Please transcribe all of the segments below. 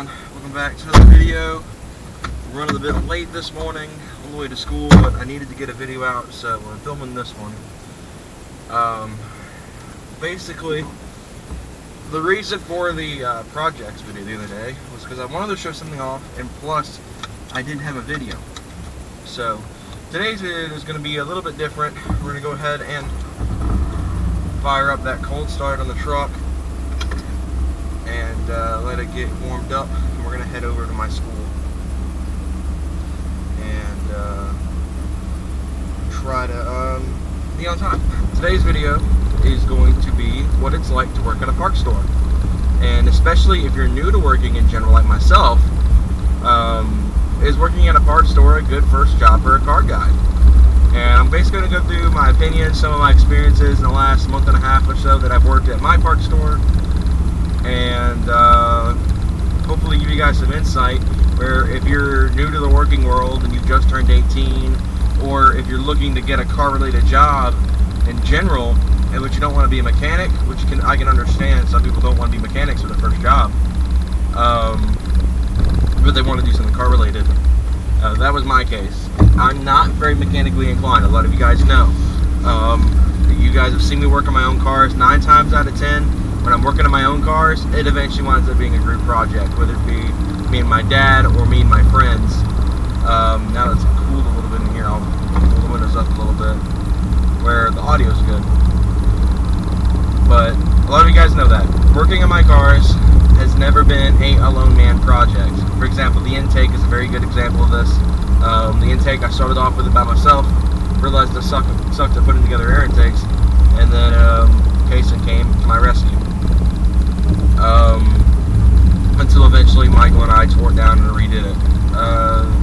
on? Welcome back to another video. I'm running a bit late this morning on the way to school, but I needed to get a video out, so I'm filming this one. Basically, the reason for the projects video the other day was because I wanted to show something off, and plus, I didn't have a video. So, today's video is going to be a little bit different. We're going to go ahead and fire up that cold start on the truck and let it get warmed up, and we're going to head over to my school and try to be on time. Today's video is going to be what it's like to work at a parts store, and especially if you're new to working in general like myself, is working at a parts store a good first job for a car guy? And I'm basically going to go through my opinions, some of my experiences in the last month and a half or so that I've worked at my parts store, and hopefully give you guys some insight where if you're new to the working world and you've just turned 18, or if you're looking to get a car related job in general, and but you don't want to be a mechanic, which I can understand. Some people don't want to be mechanics for their first job, but they want to do something car related. That was my case. I'm not very mechanically inclined. A lot of you guys know. You guys have seen me work on my own cars. 9 times out of 10, when I'm working on my own cars, it eventually winds up being a group project, whether it be me and my dad or me and my friends. Now that it's cooled a little bit in here, I'll pull the windows up a little bit where the audio is good. But a lot of you guys know that. Working on my cars has never been a lone man project. For example, the intake is a very good example of this. The intake, I started off with it by myself, realized it sucked at putting together air intakes, and then Kason came to my rescue. Until eventually Michael and I tore it down and redid it,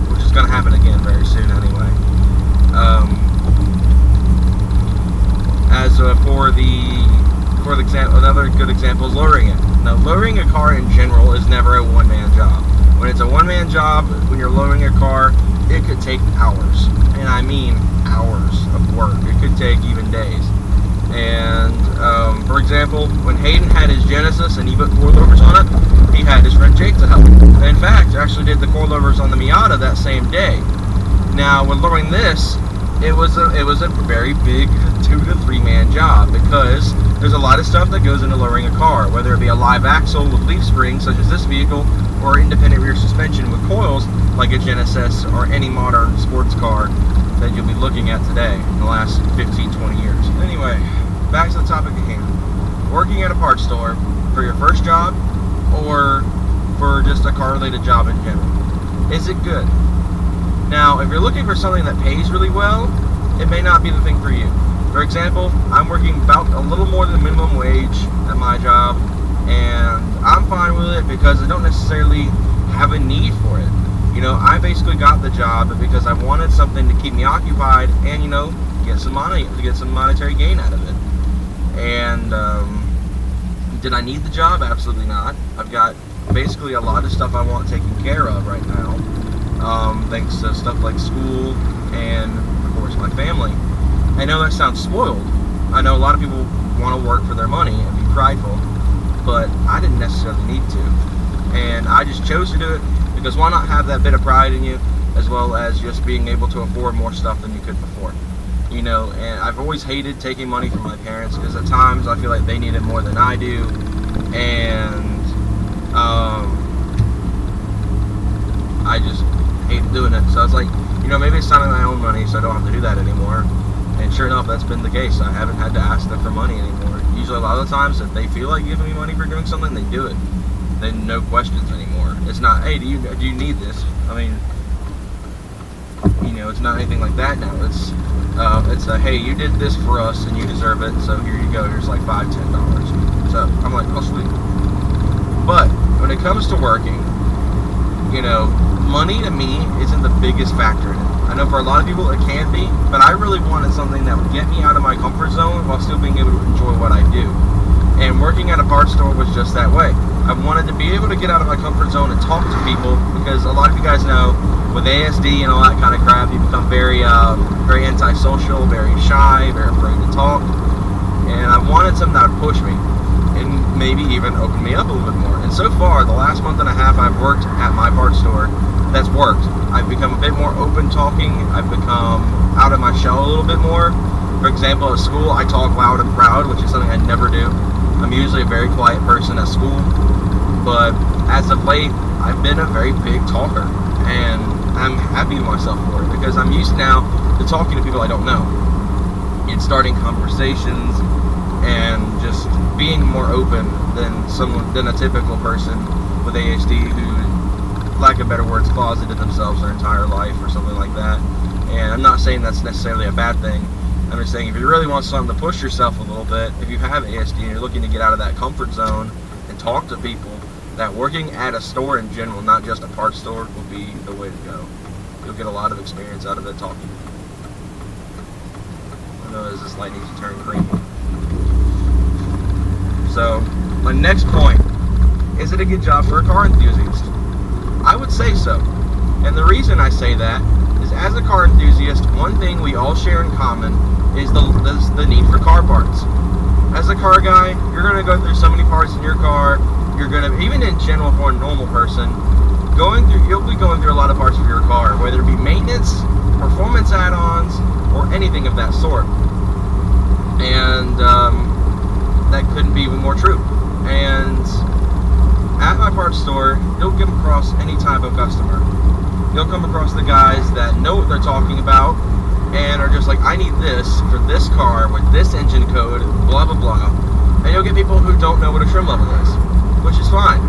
which is going to happen again very soon anyway. For the example, another good example is lowering it. Now, lowering a car in general is never a one-man job. When it's a one-man job, when you're lowering a car, it could take hours, and I mean hours of work. It could take even days. And for example, when Hayden had his Genesis and he put coilovers on it, he had his friend Jake to help. In fact, actually did the coilovers on the Miata that same day. Now, when lowering this, it was a very big 2 to 3 man job, because there's a lot of stuff that goes into lowering a car, whether it be a live axle with leaf springs such as this vehicle, or independent rear suspension with coils like a Genesis or any modern sports car that you'll be looking at today in the last 15-20 years. Anyway, back to the topic at hand. Working at a parts store for your first job or for just a car related job in general, is it good? Now, if you're looking for something that pays really well, it may not be the thing for you. For example, I'm working about a little more than minimum wage at my job, and I'm fine with it because I don't necessarily have a need for it. You know, I basically got the job because I wanted something to keep me occupied and, you know, get some money, to get some monetary gain out of it. And did I need the job? Absolutely not. I've got basically a lot of stuff I want taken care of right now. Thanks to stuff like school and, of course, my family. I know that sounds spoiled. I know a lot of people want to work for their money and be prideful, but I didn't necessarily need to. And I just chose to do it because why not have that bit of pride in you, as well as just being able to afford more stuff than you could before. You know, and I've always hated taking money from my parents because at times I feel like they need it more than I do. And I just hate doing it. So I was like, you know, maybe it's time to my own money so I don't have to do that anymore. And sure enough, that's been the case. I haven't had to ask them for money anymore. Usually a lot of the times, if they feel like giving me money for doing something, they do it. Then no questions anymore. It's not, hey, do you need this? I mean, you know, it's not anything like that now. It's a, hey, you did this for us and you deserve it, so here you go. Here's like $5, $10. So I'm like, oh, sweet. But when it comes to working, you know, money to me isn't the biggest factor in it. I know for a lot of people it can be, but I really wanted something that would get me out of my comfort zone while still being able to enjoy what I do. And working at a parts store was just that way. I wanted to be able to get out of my comfort zone and talk to people, because a lot of you guys know with ASD and all that kind of crap, you become very antisocial, very shy, very afraid to talk. And I wanted something that would push me and maybe even open me up a little bit more. And so far, the last month and a half I've worked at my parts store, that's worked. I've become a bit more open talking. I've become out of my shell a little bit more. For example, at school, I talk loud and proud, which is something I never do. I'm usually a very quiet person at school, but as of late, I've been a very big talker, and I'm happy with myself for it, because I'm used now to talking to people I don't know and starting conversations and just being more open than a typical person with ASD who, lack of better words, closeted themselves their entire life or something like that. And I'm not saying that's necessarily a bad thing. I'm just saying if you really want something to push yourself a little bit, if you have ASD and you're looking to get out of that comfort zone and talk to people, that working at a store in general, not just a parts store, will be the way to go. You'll get a lot of experience out of it talking. I know as this light needs to turn green. So, my next point, is it a good job for a car enthusiast? I would say so. And the reason I say that is, as a car enthusiast, one thing we all share in common is the need for car parts. As a car guy, you're going to go through so many parts in your car. You're going to, even in general for a normal person, you'll be going through a lot of parts of your car, whether it be maintenance, performance add-ons, or anything of that sort. And that couldn't be even more true. And at my parts store, you'll come across any type of customer. You'll come across the guys that know what they're talking about and are just like, I need this for this car with this engine code, blah, blah, blah. And you'll get people who don't know what a trim level is, which is fine.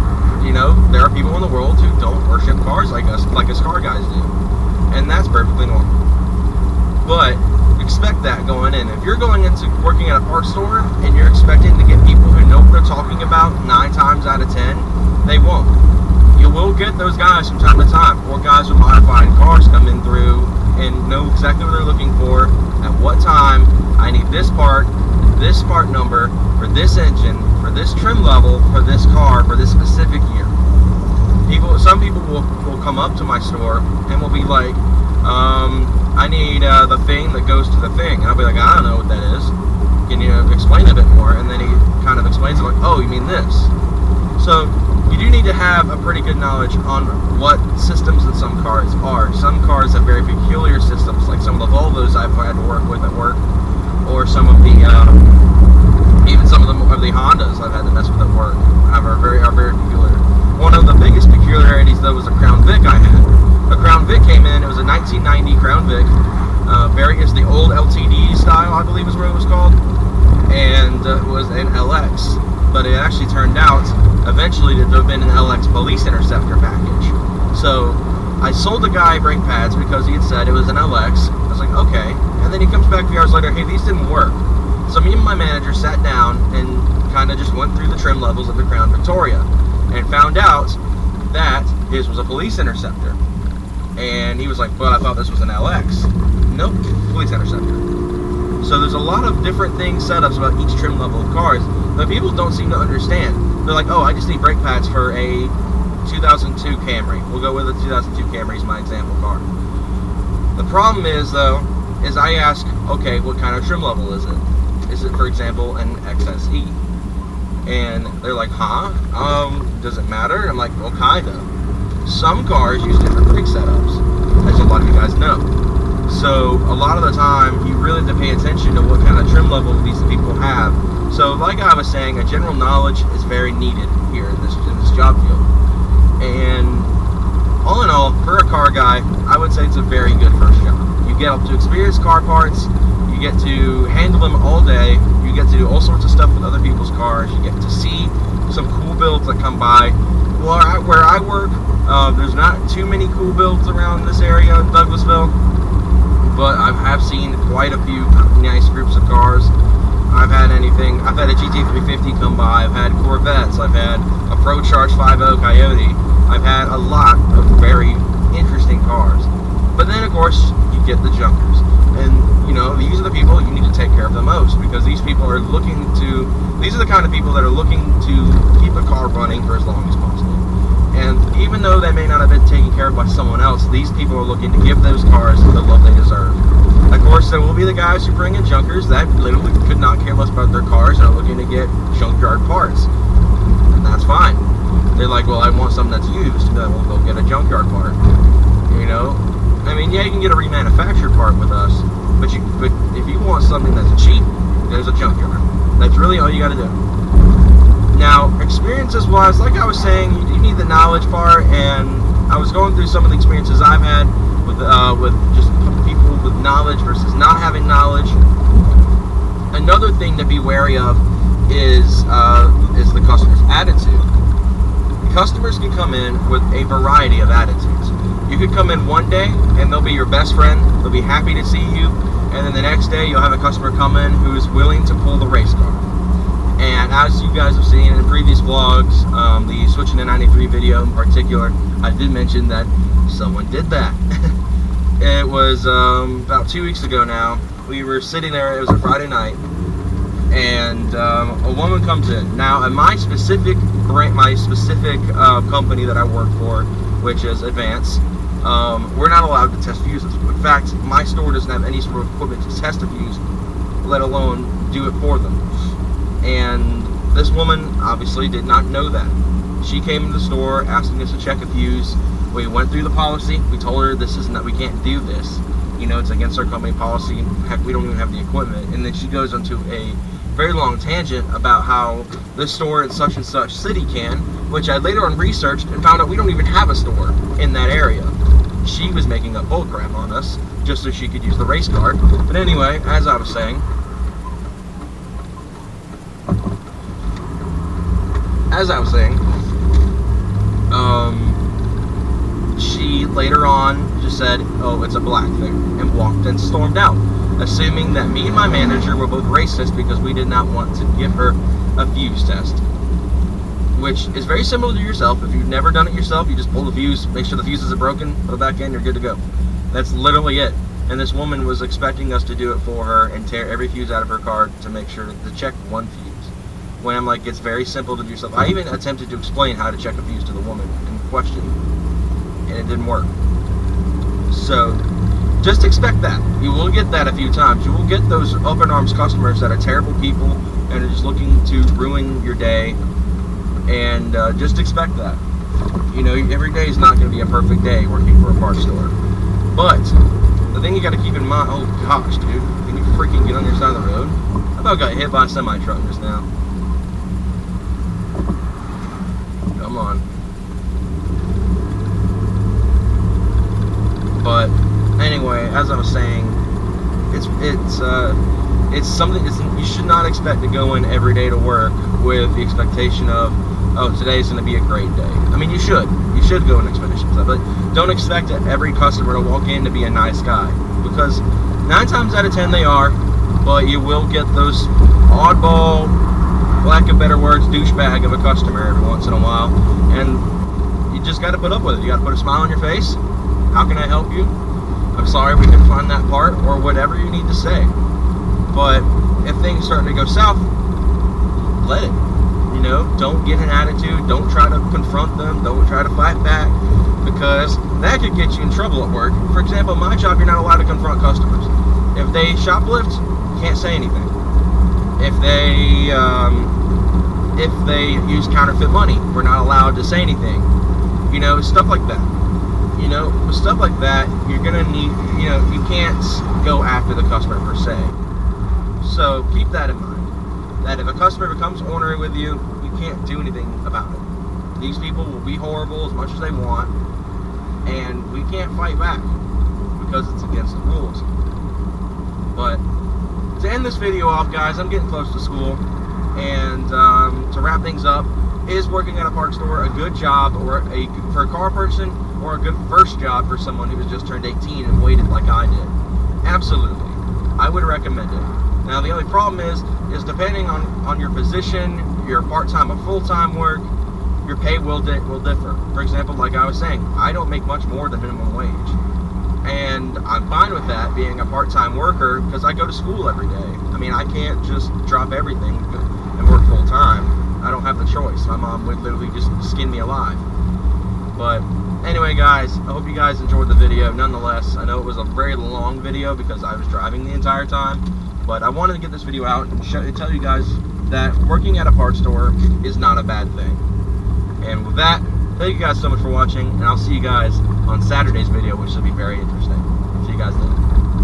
You know, there are people in the world who don't worship cars like us car guys do. And that's perfectly normal. But expect that going in. If you're going into working at a parts store and you're expecting to get people who know what they're talking about 9 times out of 10, they won't. You will get those guys from time to time, or guys with modified cars coming through and know exactly what they're looking for, at what time. I need this part number, for this engine, for this trim level, for this car, for this specific year. Some people will come up to my store and will be like, I need the thing that goes to the thing. And I'll be like, I don't know what that is. Can you explain a bit more? And then he kind of explains it like, oh, you mean this. So you do need to have a pretty good knowledge on what systems in some cars are. Some cars have very peculiar systems, like some of the Volvos I've had to work with at work, or some of the even some of the Hondas I've had to mess with at work are very peculiar. One of the biggest peculiarities though was a Crown Vic I had. A Crown Vic came in. It was a 1990 Crown Vic. It's the old LTD style, I believe is what it was called, and it was an LX. But it actually turned out eventually to have been an LX Police Interceptor package. So I sold the guy brake pads because he had said it was an LX. I was like, okay. And then he comes back a few hours later, hey, these didn't work. So me and my manager sat down and kind of just went through the trim levels of the Crown Victoria and found out that his was a Police Interceptor. And he was like, well, I thought this was an LX. Nope, Police Interceptor. So there's a lot of different things, setups about each trim level of cars that people don't seem to understand. They're like, oh, I just need brake pads for a 2002 Camry. We'll go with a 2002 Camry as my example car. The problem is, though, is I ask, okay, what kind of trim level is it? Is it, for example, an XSE? And they're like, huh? Does it matter? And I'm like, well, kind of. Some cars use different brake setups, as a lot of you guys know. So a lot of the time, you really have to pay attention to what kind of trim level these people have. So like I was saying, a general knowledge is very needed here in this job field. And all in all, for a car guy, I would say it's a very good first job. You get up to experience car parts, you get to handle them all day, you get to do all sorts of stuff with other people's cars, you get to see some cool builds that come by. Where I work, there's not too many cool builds around this area in Douglasville, but I have seen quite a few nice groups of cars. I've had a GT350 come by, I've had Corvettes, I've had a ProCharge 5.0 Coyote, I've had a lot of very interesting cars. But then of course, you get the junkers. And you know, these are the people you need to take care of the most, because these are the kind of people that are looking to keep a car running for as long as possible. And even though they may not have been taken care of by someone else, these people are looking to give those cars the love they deserve. Of course, there will be the guys who bring in junkers that literally could not care less about their cars and are looking to get junkyard parts. And that's fine. They're like, well, I want something that's used. And then we'll go get a junkyard part. You know, I mean, yeah, you can get a remanufactured part with us, but if you want something that's cheap, there's a junkyard. That's really all you got to do. Now, experiences wise, like I was saying, you need the knowledge part, and I was going through some of the experiences I've had with just people with knowledge versus not having knowledge. Another thing to be wary of is the customer's attitude. Customers can come in with a variety of attitudes. You could come in one day and they'll be your best friend, they'll be happy to see you, and then the next day you'll have a customer come in who is willing to pull the race car. And as you guys have seen in previous vlogs, the switching to 93 video in particular, I did mention that someone did that. It was about 2 weeks ago now. We were sitting there, it was a Friday night, and a woman comes in. Now, at my specific company that I work for, which is Advance, we're not allowed to test fuses. In fact, my store doesn't have any sort of equipment to test a fuse, let alone do it for them. And this woman obviously did not know that. She came to the store asking us to check a fuse. We went through the policy. We told her this isn't that we can't do this. You know, it's against our company policy. Heck, we don't even have the equipment. And then she goes onto a very long tangent about how this store in such and such city can, which I later on researched and found out we don't even have a store in that area. She was making up bullcrap on us just so she could use the race car. But anyway, as I was saying, she later on just said, oh, it's a black thing, and walked and stormed out, assuming that me and my manager were both racist because we did not want to give her a fuse test, which is very similar to yourself. If you've never done it yourself, you just pull the fuse, make sure the fuse isn't broken, put it back in, you're good to go. That's literally it. And this woman was expecting us to do it for her and tear every fuse out of her car to make sure to check one fuse. When I'm like, it's very simple to do yourself. I even attempted to explain how to check a fuse to the woman in question, and it didn't work. So, just expect that. You will get that a few times. You will get those open arms customers that are terrible people and are just looking to ruin your day, and just expect that. You know, every day is not going to be a perfect day working for a parts store. But, the thing you got to keep in mind, oh gosh, dude, can you freaking get on your side of the road? I about got hit by a semi-truck just now. Come on. But anyway, as I was saying, it's something you should not expect to go in every day to work with the expectation of, oh, today's going to be a great day. I mean, you should go in expectations of it, but don't expect every customer to walk in to be a nice guy, because 9 times out of 10 they are, but you will get those oddball, lack of better words, douchebag of a customer every once in a while, and you just got to put up with it. You got to put a smile on your face. How can I help you? I'm sorry we couldn't find that part, or whatever you need to say. But if things starting to go south, let it. You know, don't get an attitude. Don't try to confront them. Don't try to fight back, because that could get you in trouble at work. For example, my job, you're not allowed to confront customers. If they shoplift, you can't say anything. If they use counterfeit money, we're not allowed to say anything. You know, stuff like that. You know, with stuff like that, you're gonna need, you know, you can't go after the customer per se. So keep that in mind. That if a customer becomes ornery with you, you can't do anything about it. These people will be horrible as much as they want, and we can't fight back because it's against the rules. But to end this video off, guys, I'm getting close to school, and to wrap things up, is working at a parts store a good job for a car person, or a good first job for someone who has just turned 18 and waited like I did? Absolutely. I would recommend it. Now, the only problem is depending on your position, your part-time or full-time work, your pay will differ. For example, like I was saying, I don't make much more than minimum wage. And I'm fine with that, being a part-time worker, because I go to school every day. I mean, I can't just drop everything and work full-time. I don't have the choice. My mom would literally just skin me alive. But anyway, guys, I hope you guys enjoyed the video. Nonetheless, I know it was a very long video because I was driving the entire time, but I wanted to get this video out and tell you guys that working at a parts store is not a bad thing. And with that, thank you guys so much for watching, and I'll see you guys on Saturday's video, which will be very interesting. See you guys later.